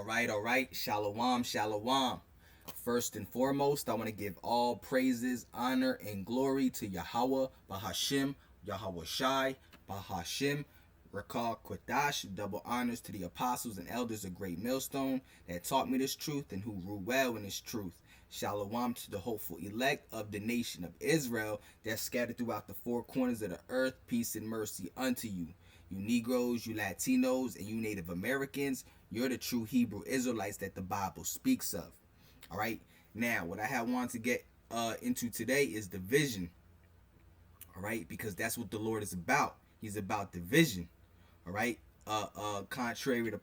All right. Shalom, shalom. First and foremost, I want to give all praises, honor, and glory to Yahweh, Bahashim, Yahweh Shai, Bahashim, Rakah Quadash. Double honors to the apostles and elders of Great Millstone that taught me this truth and who rule well in this truth. Shalom to the hopeful elect of the nation of Israel that's scattered throughout the four corners of the earth. Peace and mercy unto you. You Negroes, you Latinos, and you Native Americans, you're the true Hebrew Israelites that the Bible speaks of. All right. Now, what I have wanted to get into today is division. All right, because that's what the Lord is about. He's about division. All right. Contrary to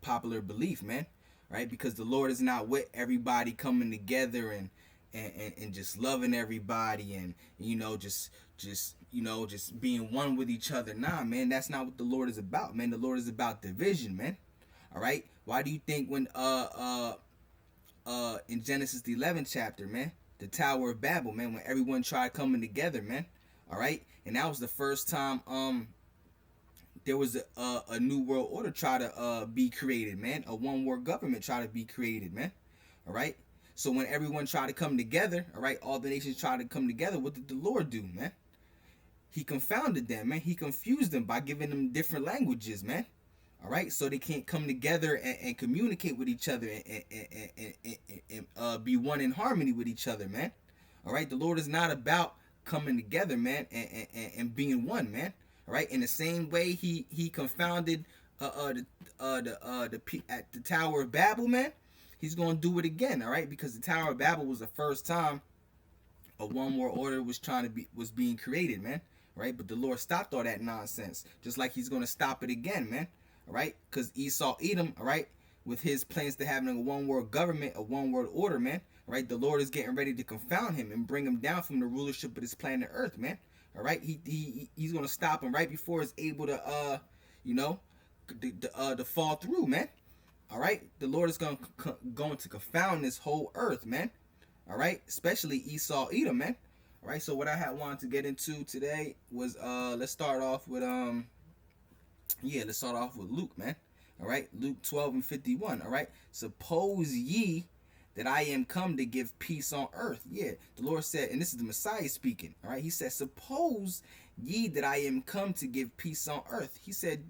popular belief, man. Right, because the Lord is not with everybody coming together and just loving everybody and just being one with each other. Nah, man, that's not what the Lord is about, man. The Lord is about division, man. All right. Why do you think when in Genesis the 11th chapter, man, the Tower of Babel, man, when everyone tried coming together, man. All right, and that was the first time there was a new world order try to be created, man. A one world government try to be created, man. All right. So when everyone tried to come together, all right, all the nations tried to come together. What did the Lord do, man? He confounded them, man. He confused them by giving them different languages, man. All right, so they can't come together and communicate with each other and be one in harmony with each other, man. All right, the Lord is not about coming together, man, and being one, man. All right, in the same way he confounded at the Tower of Babel, man. He's gonna do it again, all right, because the Tower of Babel was the first time a one world order was being created, man. Right, but the Lord stopped all that nonsense, just like He's gonna stop it again, man. All right, because Esau, Edom, all right, with his plans to having a one world government, a one world order, man. All right, the Lord is getting ready to confound him and bring him down from the rulership of this planet Earth, man. All right, he's gonna stop him right before it's able to to fall through, man. All right, the Lord is going to confound this whole earth, man. All right, especially Esau, Edom, man. All right, so what I had wanted to get into today was let's start off with Luke, man. All right, Luke 12:51. All right, suppose ye that I am come to give peace on earth. Yeah, the Lord said, and this is the Messiah speaking. All right, He said, suppose ye that I am come to give peace on earth. He said,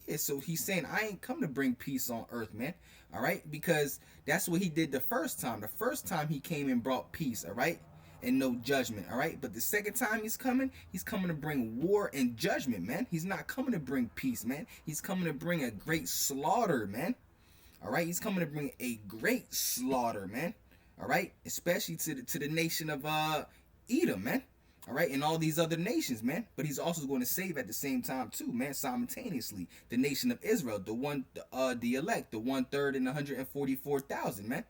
yeah, so He's saying I ain't come to bring peace on earth, man. All right, because that's what He did the first time. The first time He came and brought peace, all right, and no judgment, all right. But the second time He's coming to bring war and judgment, man. He's not coming to bring peace, man. He's coming to bring a great slaughter, man. All right, He's coming to bring a great slaughter, man. All right, especially to the nation of Edom, man. All right, and all these other nations, man. But He's also going to save at the same time too, man, simultaneously the nation of Israel, the elect, the 1/3 and 144,000, man.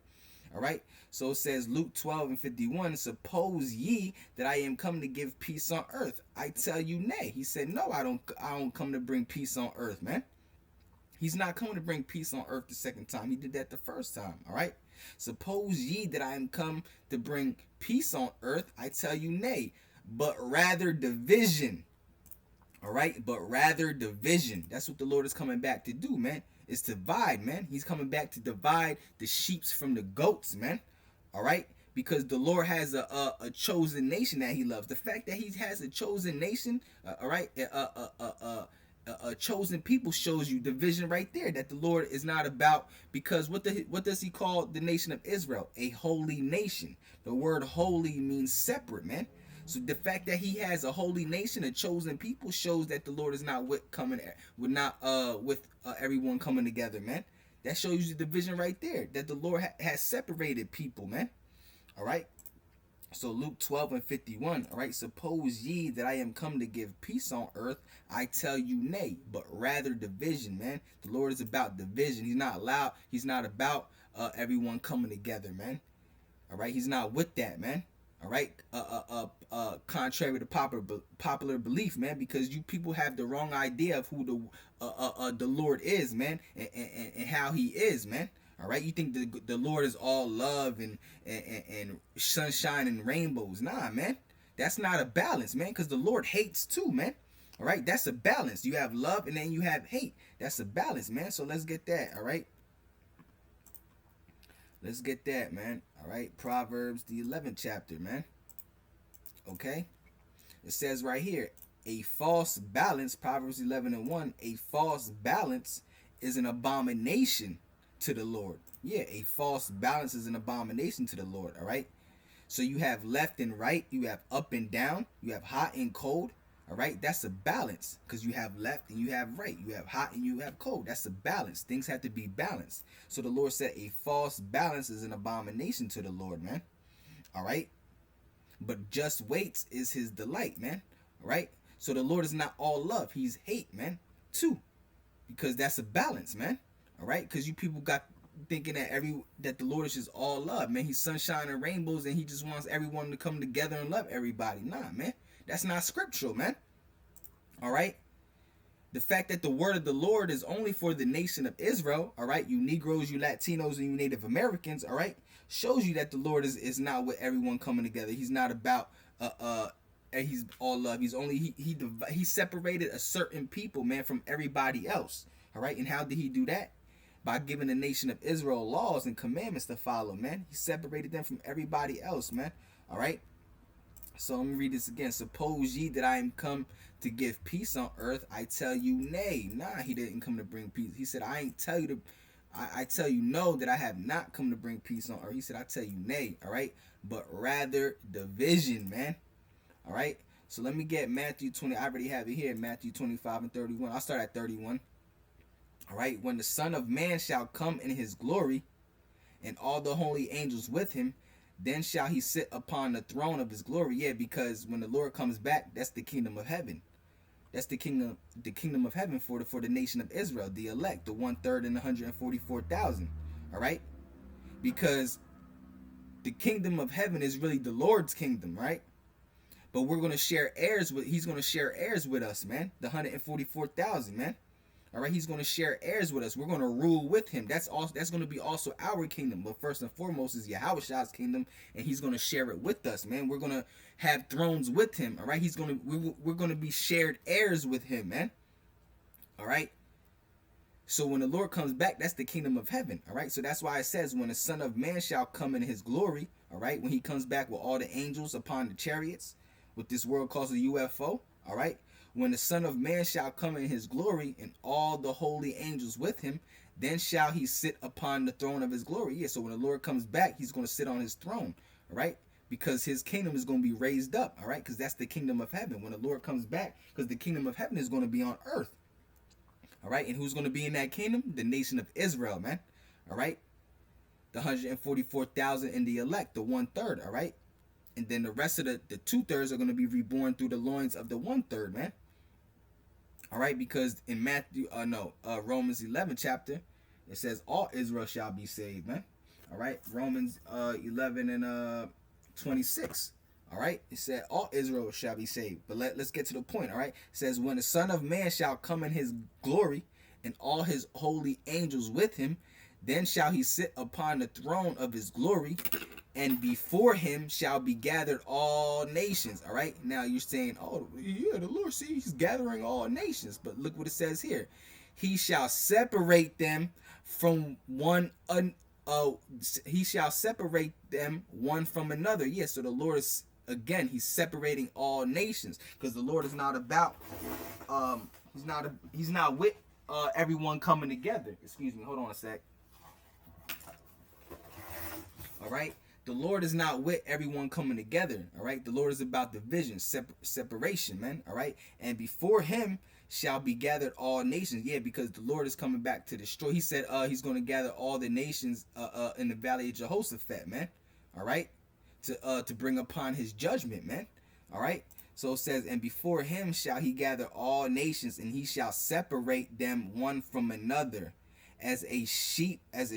All right, so it says Luke 12:51. Suppose ye that I am come to give peace on earth? I tell you, nay. He said, no, I don't come to bring peace on earth, man. He's not coming to bring peace on earth the second time. He did that the first time. All right. Suppose ye that I am come to bring peace on earth? I tell you, nay, but rather division. All right, but rather division. That's what the Lord is coming back to do, man. Is to divide, man. He's coming back to divide the sheep from the goats, man. All right, because the Lord has a chosen nation that He loves. The fact that He has a chosen nation, all right, a chosen people shows you division right there. That the Lord is not about, because what does He call the nation of Israel? A holy nation. The word holy means separate, man. So the fact that He has a holy nation, a chosen people, shows that the Lord is not with everyone coming together, man. That shows you the division right there. That the Lord has separated people, man. All right. So Luke 12:51. All right. Suppose ye that I am come to give peace on earth? I tell you, nay, but rather division, man. The Lord is about division. He's not about everyone coming together, man. All right. He's not with that, man. All right, contrary to popular belief, man, because you people have the wrong idea of who the Lord is, man, and how He is, man. All right, you think the Lord is all love and sunshine and rainbows? Nah, man, that's not a balance, man, because the Lord hates too, man. All right, that's a balance. You have love and then you have hate. That's a balance, man. So let's get that. All right. Let's get that, man. All right, Proverbs the 11th chapter, man. Okay, it says right here, a false balance. Proverbs 11:1. A false balance is an abomination to the Lord. Yeah, a false balance is an abomination to the Lord. All right. So you have left and right, you have up and down, you have hot and cold. All right, that's a balance because you have left and you have right, you have hot and you have cold. That's a balance. Things have to be balanced. So the Lord said a false balance is an abomination to the Lord, man. All right, but just weights is his delight, man. All right, so the Lord is not all love, he's hate, man, too, because that's a balance, man. All right, because you people got thinking that the Lord is just all love, man. He's sunshine and rainbows, and he just wants everyone to come together and love everybody. Nah, man, that's not scriptural, man. All right, the fact that the word of the Lord is only for the nation of Israel, all right, you Negroes, you Latinos, and you Native Americans, all right, shows you that the Lord is not with everyone coming together. He's not about and he's all love. He's only he separated a certain people, man, from everybody else. All right, and how did he do that? By giving the nation of Israel laws and commandments to follow, man. He separated them from everybody else, man. All right. So let me read this again. Suppose ye that I am come to give peace on earth, I tell you nay. Nah, he didn't come to bring peace. He said, I ain't tell you to I tell you no, that I have not come to bring peace on earth. He said, I tell you nay, all right, but rather division, man. All right. So let me get Matthew 20. I already have it here. Matthew 25:31. I'll start at 31. All right. When the Son of Man shall come in his glory, and all the holy angels with him, then shall he sit upon the throne of his glory. Yeah, because when the Lord comes back, that's the kingdom of heaven. That's the kingdom of heaven for the nation of Israel, the elect, the 1/3 and 144,000. All right, because the kingdom of heaven is really the Lord's kingdom, right? But we're gonna share heirs with. He's gonna share heirs with us, man. The 144,000, man. All right, he's going to share heirs with us. We're going to rule with him. That's going to be also our kingdom. But first and foremost is Yahweh's kingdom, and he's going to share it with us, man. We're going to have thrones with him. All right, we're going to be shared heirs with him, man. All right. So when the Lord comes back, that's the kingdom of heaven. All right. So that's why it says when the Son of Man shall come in his glory. All right. When he comes back with all the angels upon the chariots, what this world calls a UFO. All right. When the Son of Man shall come in his glory and all the holy angels with him, then shall he sit upon the throne of his glory. Yeah, so when the Lord comes back, he's going to sit on his throne, all right? Because his kingdom is going to be raised up, all right? Because that's the kingdom of heaven. When the Lord comes back, because the kingdom of heaven is going to be on earth, all right? And who's going to be in that kingdom? The nation of Israel, man, all right? The 144,000 in the elect, the 1/3, all right? And then the rest of the 2/3 are going to be reborn through the loins of the 1/3, man. All right, because in Romans 11 chapter, it says all Israel shall be saved, man. All right, Romans 11 and 26. All right, it said all Israel shall be saved. But let's get to the point. All right, it says when the Son of Man shall come in his glory and all his holy angels with him, then shall he sit upon the throne of his glory, and before him shall be gathered all nations. All right, now you're saying, oh yeah, the Lord, see, he's gathering all nations. But look what it says here. He shall separate them from he shall separate them one from another. Yeah, so the Lord is, again, he's separating all nations, because the Lord is not about he's not with everyone coming together. Excuse me, hold on a sec. All right, the Lord is not with everyone coming together. All right, the Lord is about division, separation, man. All right, and before him shall be gathered all nations. Yeah, because the Lord is coming back to destroy. He said he's going to gather all the nations in the valley of Jehoshaphat, man. All right, to bring upon his judgment, man. All right, so it says, and before him shall he gather all nations, and he shall separate them one from another, as a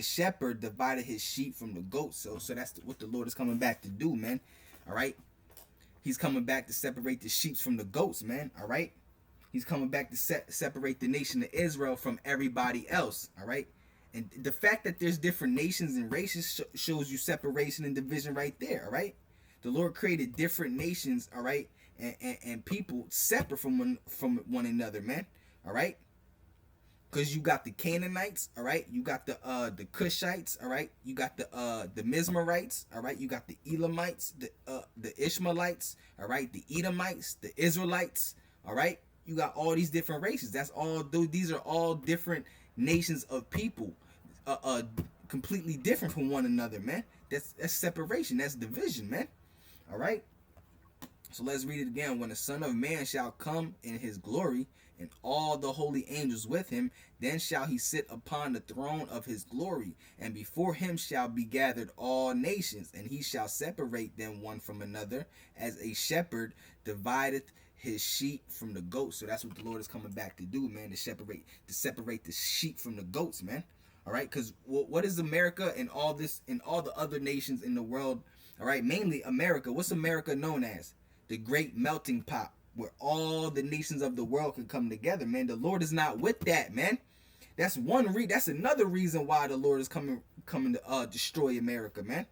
shepherd divided his sheep from the goats. So that's what the Lord is coming back to do, man. All right, he's coming back to separate the sheep from the goats, man. All right, he's coming back to separate the nation of Israel from everybody else. All right, and the fact that there's different nations and races shows you separation and division right there. All right, the Lord created different nations, all right, and people separate from one another, man. All right. Because you got the Canaanites, all right. You got the Cushites, all right. You got the Mizrahites, all right. You got the Elamites, the Ishmaelites, all right. The Edomites, the Israelites, all right. You got all these different races. That's all. These are all different nations of people, completely different from one another, man. That's separation. That's division, man. All right. So let's read it again. When the Son of Man shall come in his glory, and all the holy angels with him, then shall he sit upon the throne of his glory, and before him shall be gathered all nations, and he shall separate them one from another, as a shepherd divideth his sheep from the goats. So that's what the Lord is coming back to do, man, to separate the sheep from the goats, man. All right, because what is America and all the other nations in the world? All right, mainly America. What's America known as? The great melting pot, where all the nations of the world can come together, man. The Lord is not with that, man. That's another reason why the Lord is coming to destroy America, man.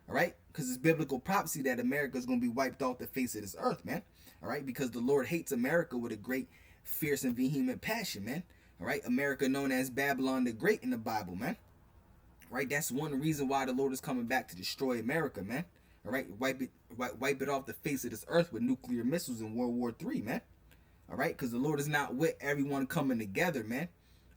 All right, because it's biblical prophecy that America is going to be wiped off the face of this earth, man. All right, because the Lord hates America with a great, fierce, and vehement passion, man. All right, America known as Babylon the Great in the Bible, man. All right, that's one reason why the Lord is coming back to destroy America, man. All right, wipe it off the face of this earth with nuclear missiles in World War III, man. All right, because the Lord is not with everyone coming together, man.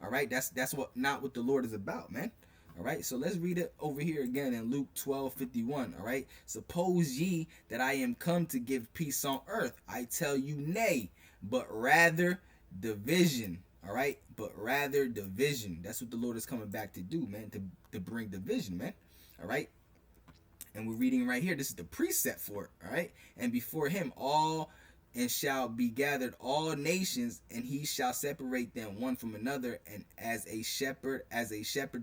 All right, that's not what the Lord is about, man. All right, so let's read it over here again in Luke 12:51. All right, suppose ye that I am come to give peace on earth. I tell you, nay, but rather division. All right, but rather division. That's what the Lord is coming back to do, man, to bring division, man. All right. And we're reading right here. This is the precept for it. All right. And before him and shall be gathered all nations, and he shall separate them one from another, and as a shepherd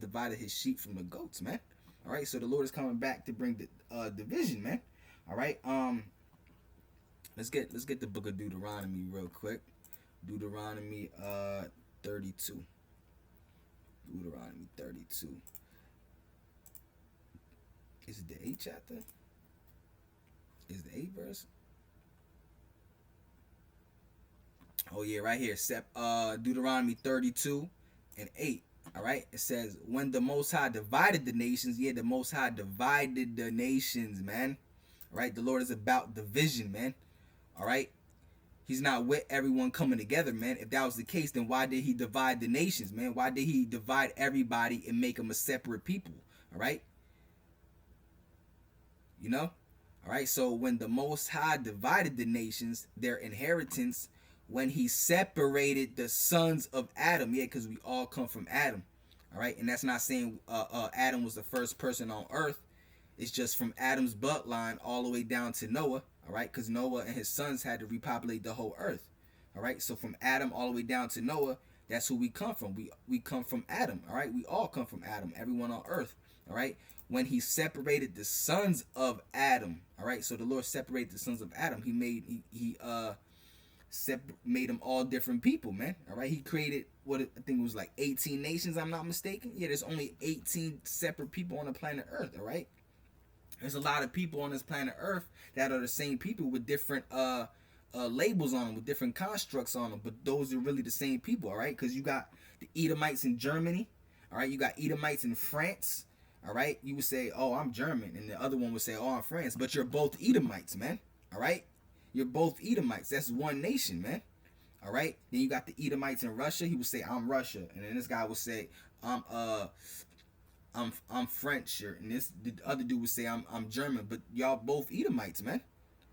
divided his sheep from the goats, man. All right. So the Lord is coming back to bring the division, man. All right. Let's get the book of Deuteronomy real quick. Deuteronomy 32. Deuteronomy 32. Is it the 8th chapter? Is the 8th verse? Oh yeah, right here. Deuteronomy 32 and 8. All right. It says, when the Most High divided the nations, the Most High divided the nations, man. All right. The Lord is about division, man. All right. He's not with everyone coming together, man. If that was the case, then why did he divide the nations, man? Why did he divide everybody and make them a separate people? All right. You know? All right. So when the Most High divided the nations, their inheritance, when he separated the sons of Adam, because we all come from Adam. All right. And that's not saying Adam was the first person on earth. It's just from Adam's bloodline all the way down to Noah. All right. Because Noah and his sons had to repopulate the whole earth. All right. So from Adam all the way down to Noah, that's who we come from. We come from Adam. All right. We all come from Adam. Everyone on earth. All right. When he separated the sons of Adam. All right. So the Lord separated the sons of Adam. He made them all different people, man. All right. He created what I think it was like 18 nations, I'm not mistaken. Yeah, there's only 18 separate people on the planet Earth. All right. There's a lot of people on this planet Earth that are the same people with different labels on them, with different constructs on them, but those are really the same people. All right. Because you got the Edomites in Germany. All right. You got Edomites in France. All right. You would say, oh, I'm German. And the other one would say, oh, I'm France. But you're both Edomites, man. All right. You're both Edomites. That's one nation, man. All right. Then you got the Edomites in Russia. He would say, I'm Russia. And then this guy would say, I'm French. And the other dude would say, I'm German. But y'all both Edomites, man.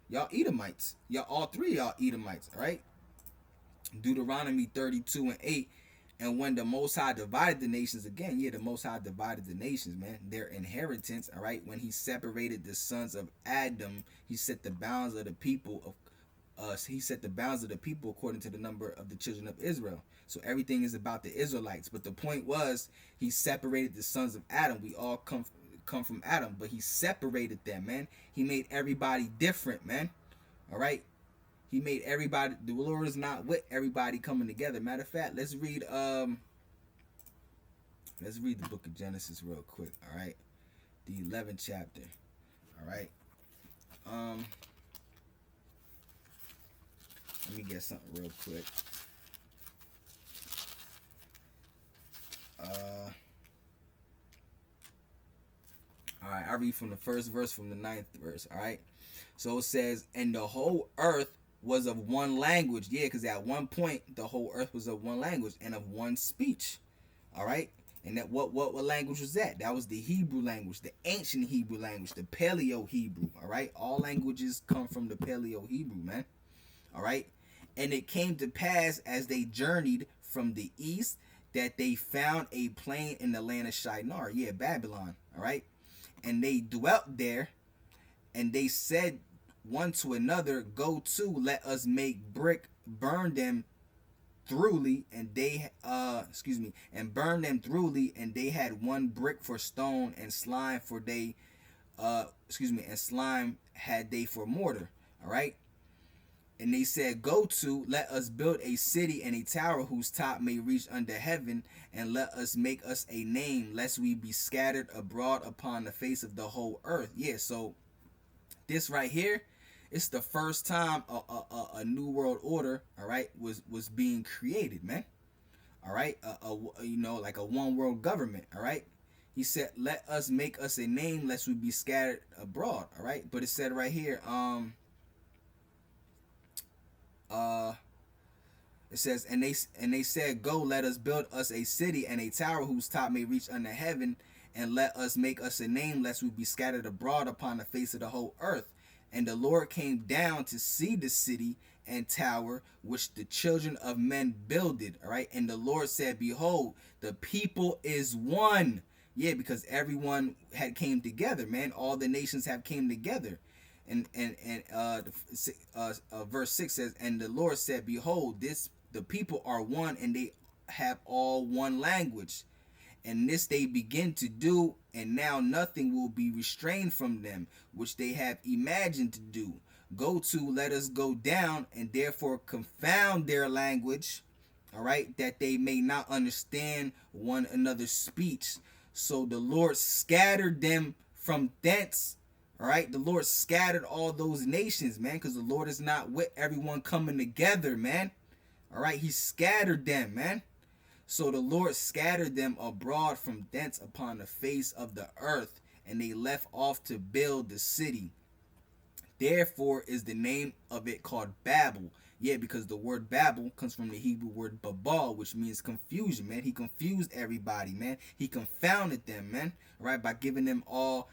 Y'all Edomites. Y'all, all three of y'all Edomites. All right. Deuteronomy 32 and 8. And when the Most High divided the nations again, the Most High divided the nations, man. Their inheritance, all right. When he separated the sons of Adam, he set the bounds of the people according to the number of the children of Israel. So everything is about the Israelites. But the point was, he separated the sons of Adam. We all come from Adam, but he separated them, man. He made everybody different, man. All right. He made everybody. The Lord is not with everybody coming together. Matter of fact, let's read the book of Genesis real quick. All right, the 11th chapter. All right. Let me get something real quick. I read from the first verse, from the 9th verse. All right. So it says, and the whole earth was of one language. Yeah, because at one point the whole earth was of one language and of one speech. All right. And that what language was that? That was the Hebrew language, the ancient Hebrew language, the Paleo Hebrew. All right. All languages come from the Paleo Hebrew, man. All right. And it came to pass as they journeyed from the east that they found a plain in the land of Shinar. Yeah, Babylon. All right. And they dwelt there, and they said one to another, go to, let us make brick, burn them thoroughly, and they and burn them thoroughly, and they had one brick for stone, and slime for they and slime had they for mortar. All right. And they said, go to, let us build a city and a tower whose top may reach under heaven, and let us make us a name, lest we be scattered abroad upon the face of the whole earth. Yeah, so this right here, it's the first time a new world order, all right, was being created, man. All right, like a one world government. All right, he said, let us make us a name, lest we be scattered abroad. All right, but it said right here, it says, and they said, go, let us build us a city and a tower whose top may reach under heaven, and let us make us a name, lest we be scattered abroad upon the face of the whole earth. And the Lord came down to see the city and tower which the children of men builded. All right. And the Lord said, behold, the people is one. Yeah, because everyone had came together, man. All the nations have came together. And verse 6 says, and the Lord said, behold, the people are one, and they have all one language. And this they begin to do, and now nothing will be restrained from them, which they have imagined to do. Go to, let us go down, and therefore confound their language, all right, that they may not understand one another's speech. So the Lord scattered them from thence. All right, the Lord scattered all those nations, man, because the Lord is not with everyone coming together, man. All right, he scattered them, man. So the Lord scattered them abroad from thence upon the face of the earth, and they left off to build the city. Therefore is the name of it called Babel. Yeah, because the word Babel comes from the Hebrew word babal, which means confusion, man. He confused everybody, man. He confounded them, man. All right, by giving them all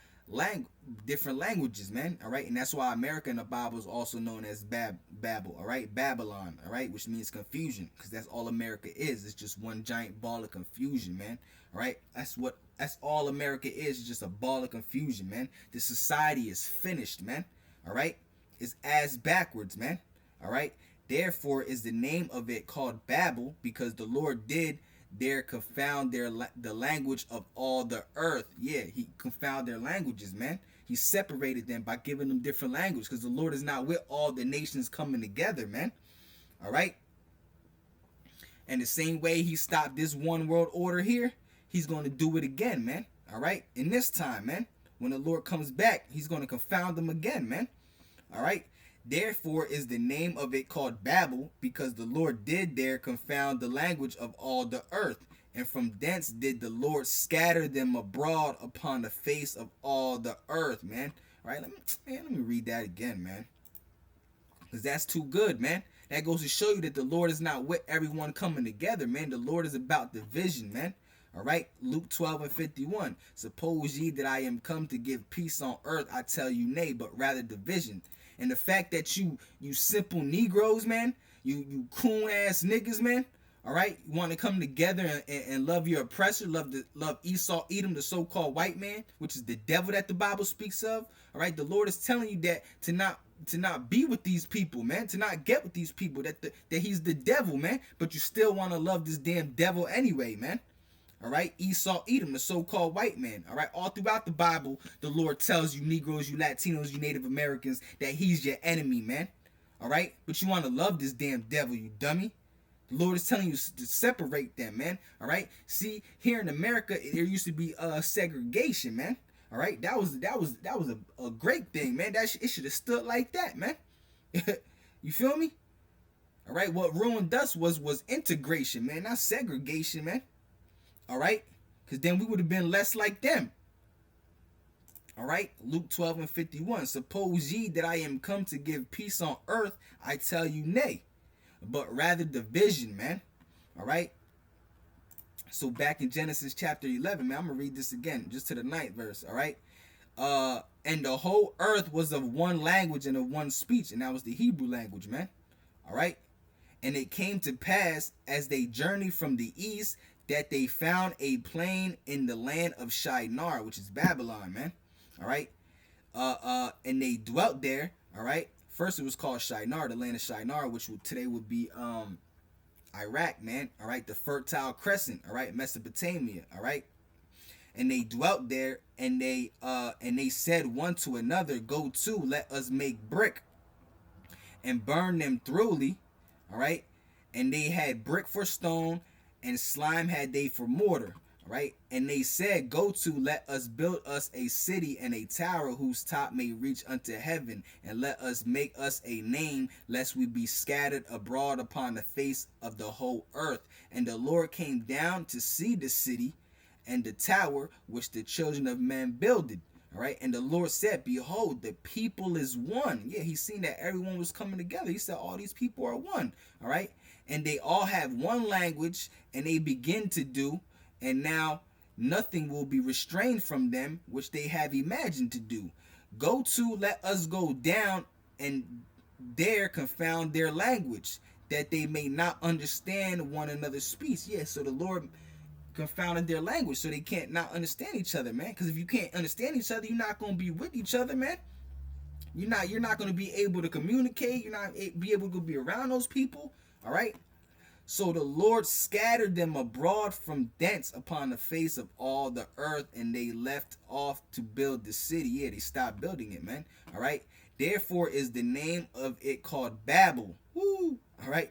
different languages, man. All right, and that's why America in the Bible is also known as Babel. All right, Babylon. All right, which means confusion, because that's all America is. It's just one giant ball of confusion, man. All right, that's all America is. It's just a ball of confusion, man. The society is finished, man. All right, it's ass backwards, man. All right, therefore is the name of it called Babel, because the Lord did there confound the language of all the earth. Yeah, he confound their languages, man. He separated them by giving them different language, because the Lord is not with all the nations coming together, man. All right. And the same way he stopped this one world order here, he's going to do it again, man. All right. And this time, man, when the Lord comes back, he's going to confound them again, man. All right. Therefore is the name of it called Babel, because the Lord did there confound the language of all the earth. And from thence did the Lord scatter them abroad upon the face of all the earth, man. All right, let me read that again, man. Because that's too good, man. That goes to show you that the Lord is not with everyone coming together, man. The Lord is about division, man. All right, Luke 12:51. Suppose ye that I am come to give peace on earth, I tell you nay, but rather division. And the fact that you simple Negroes, man, you coon ass niggas, man, all right, you want to come together and love your oppressor, love Esau, Edom, the so-called white man, which is the devil that the Bible speaks of. All right, the Lord is telling you that to not be with these people, man, to not get with these people, that he's the devil, man, but you still want to love this damn devil anyway, man. All right, Esau, Edom, the so-called white man. All right, all throughout the Bible, the Lord tells you Negroes, you Latinos, you Native Americans, that he's your enemy, man. All right, but you want to love this damn devil, you dummy. The Lord is telling you to separate them, man. All right, see, here in America, there used to be segregation, man. All right, that was a great thing, man. It should have stood like that, man. You feel me? All right, what ruined us was integration, man, not segregation, man. All right, because then we would have been less like them. All right, Luke 12:51. Suppose ye that I am come to give peace on earth, I tell you nay, but rather division, man. All right. So back in Genesis chapter 11, man, I'm gonna read this again, just to the 9th verse. All right. And the whole earth was of one language and of one speech, and that was the Hebrew language, man. All right. And it came to pass as they journeyed from the east that they found a plain in the land of Shinar, which is Babylon, man. All right. And they dwelt there. All right. First, it was called Shinar, the land of Shinar, which today would be Iraq, man. All right. The Fertile Crescent. All right. Mesopotamia. All right. And they dwelt there, and they said one to another, go to, let us make brick and burn them thoroughly. All right. And they had brick for stone, and slime had they for mortar. Right? And they said, go to, let us build us a city and a tower whose top may reach unto heaven, and let us make us a name, lest we be scattered abroad upon the face of the whole earth. And the Lord came down to see the city and the tower which the children of men builded. All right. And the Lord said, behold, the people is one. Yeah, he seen that everyone was coming together. He said, all these people are one. All right. And they all have one language, and they begin to do. And now nothing will be restrained from them which they have imagined to do. Go to, let us go down and there confound their language, that they may not understand one another's speech. Yeah, so the Lord confounded their language, so they can't not understand each other, man. Because if you can't understand each other, you're not going to be with each other, man. You're not going to be able to communicate. You're not be able to be around those people. All right. So the Lord scattered them abroad from thence upon the face of all the earth, and they left off to build the city. Yeah, they stopped building it, man. All right. Therefore is the name of it called Babel. Woo. All right.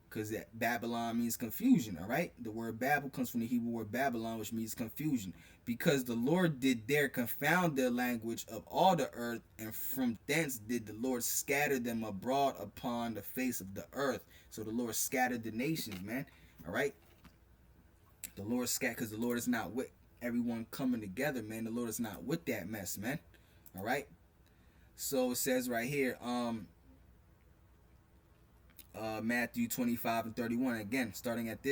Because Babylon means confusion. All right. The word Babel comes from the Hebrew word Babylon, which means confusion. Because the Lord did there confound their language of all the earth, and from thence did the Lord scatter them abroad upon the face of the earth. So the Lord scattered the nations, man. All right. The Lord scattered, because the Lord is not with everyone coming together, man. The Lord is not with that mess, man. All right. So it says right here, Matthew 25:31. Again, starting at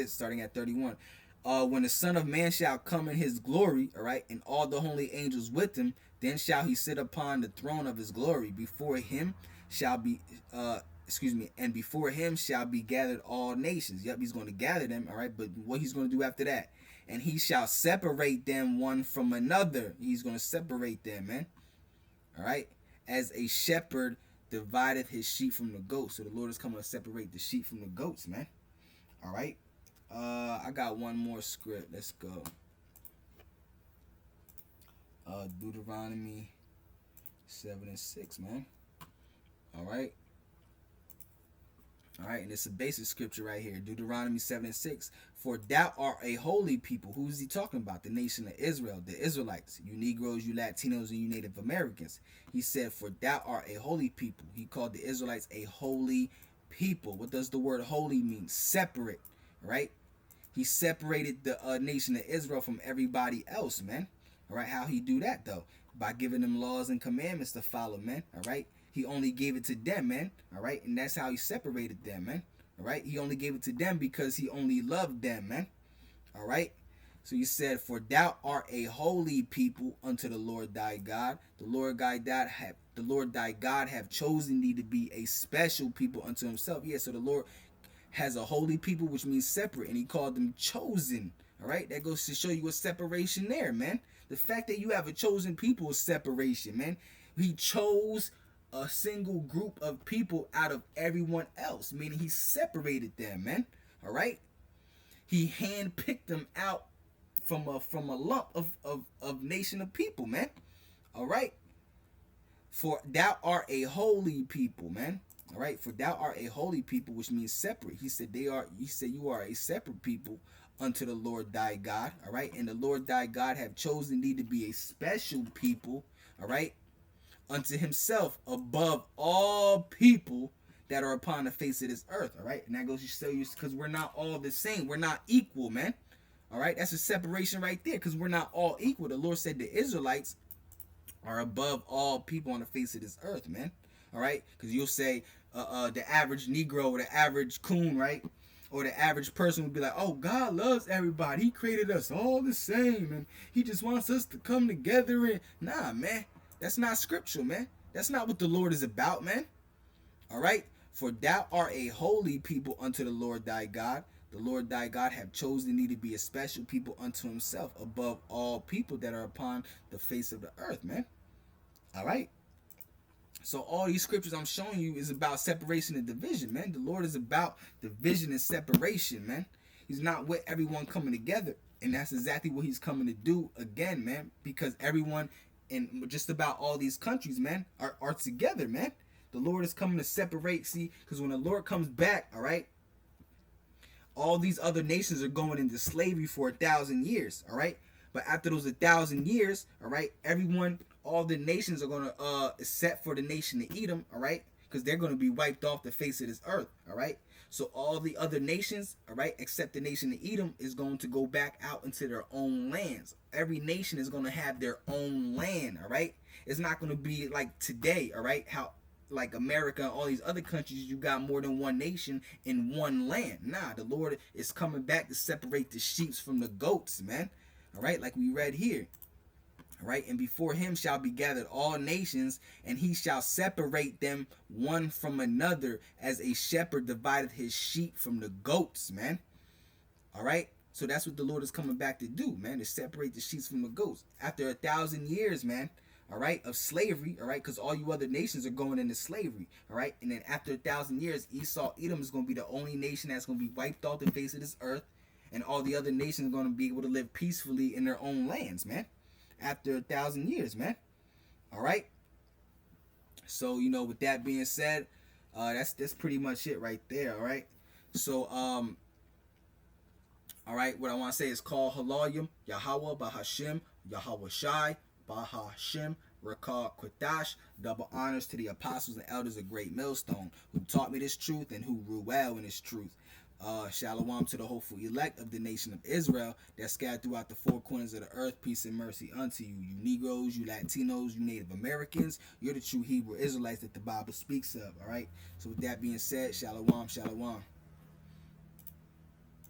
31. When the Son of Man shall come in his glory, all right, and all the holy angels with him, then shall he sit upon the throne of his glory. Before him shall be and before him shall be gathered all nations. Yep, he's going to gather them, all right, but what he's going to do after that? And he shall separate them one from another. He's going to separate them, man. All right, as a shepherd divideth his sheep from the goats. So the Lord is coming to separate the sheep from the goats, man. All right. I got one more script. Let's go. Deuteronomy 7:6, man. All right. All right, and it's a basic scripture right here. Deuteronomy 7:6. For thou art a holy people. Who is he talking about? The nation of Israel, the Israelites, you Negroes, you Latinos, and you Native Americans. He said, for thou art a holy people. He called the Israelites a holy people. What does the word holy mean? Separate, right? He separated the nation of Israel from everybody else, man. All right, how he do that, though? By giving them laws and commandments to follow, man. All right, he only gave it to them, man. All right, and that's how he separated them, man. All right, he only gave it to them because he only loved them, man. All right, so he said, for thou art a holy people unto the Lord thy God. The Lord thy God have chosen thee to be a special people unto himself. Yeah, so the Lord has a holy people, which means separate, and he called them chosen. All right, that goes to show you a separation there, man. The fact that you have a chosen people is separation, man. He chose a single group of people out of everyone else, meaning he separated them, man. All right, he handpicked them out from a lump of nation of people, man. All right, for thou art a holy people, man. All right, for thou art a holy people, which means separate. He said you are a separate people unto the Lord thy God. All right, and the Lord thy God have chosen thee to be a special people. All right, unto himself above all people that are upon the face of this earth. All right, and that goes to show you, because we're not all the same. We're not equal, man. All right, that's a separation right there, because we're not all equal. The Lord said the Israelites are above all people on the face of this earth, man. All right, because you'll say the average Negro or the average coon, right? Or the average person would be like, oh, God loves everybody. He created us all the same. And he just wants us to come together. And nah, man. That's not scriptural, man. That's not what the Lord is about, man. All right? For thou art a holy people unto the Lord thy God. The Lord thy God have chosen thee to be a special people unto himself above all people that are upon the face of the earth, man. All right? So all these scriptures I'm showing you is about separation and division, man. The Lord is about division and separation, man. He's not with everyone coming together. And that's exactly what he's coming to do again, man. Because everyone in just about all these countries, man, are together, man. The Lord is coming to separate. See, because when the Lord comes back, all right, all these other nations are going into slavery for 1,000 years, all right? But after those 1,000 years, all right, everyone, all the nations are going to, except for the nation of Edom, all right? Because they're going to be wiped off the face of this earth, all right? So all the other nations, all right, except the nation of Edom, is going to go back out into their own lands. Every nation is going to have their own land, all right? It's not going to be like today, all right? How like America and all these other countries, you got more than one nation in one land. Nah, the Lord is coming back to separate the sheep from the goats, man. All right, like we read here. All right, and before him shall be gathered all nations, and he shall separate them one from another, as a shepherd divided his sheep from the goats, man. All right, so that's what the Lord is coming back to do, man, to separate the sheep from the goats. After 1,000 years, man, all right, of slavery, all right, because all you other nations are going into slavery, all right, and then after 1,000 years, Esau, Edom is going to be the only nation that's going to be wiped off the face of this earth, and all the other nations are going to be able to live peacefully in their own lands, man, after 1,000 years, man, all right. So with that being said, that's pretty much it right there, all right. So all right, what I want to say is call Halalim, Yahweh, Bahashim, Yahweh Shai, Bahashim, Rakah Quatash. Double honors to the apostles and elders of Great Millstone who taught me this truth and who rule well in this truth. Shalom to the hopeful elect of the nation of Israel that's scattered throughout the four corners of the earth. Peace and mercy unto you, you Negroes, you Latinos, you Native Americans. You're the true Hebrew Israelites that the Bible speaks of, all right? So with that being said, shalom, shalom.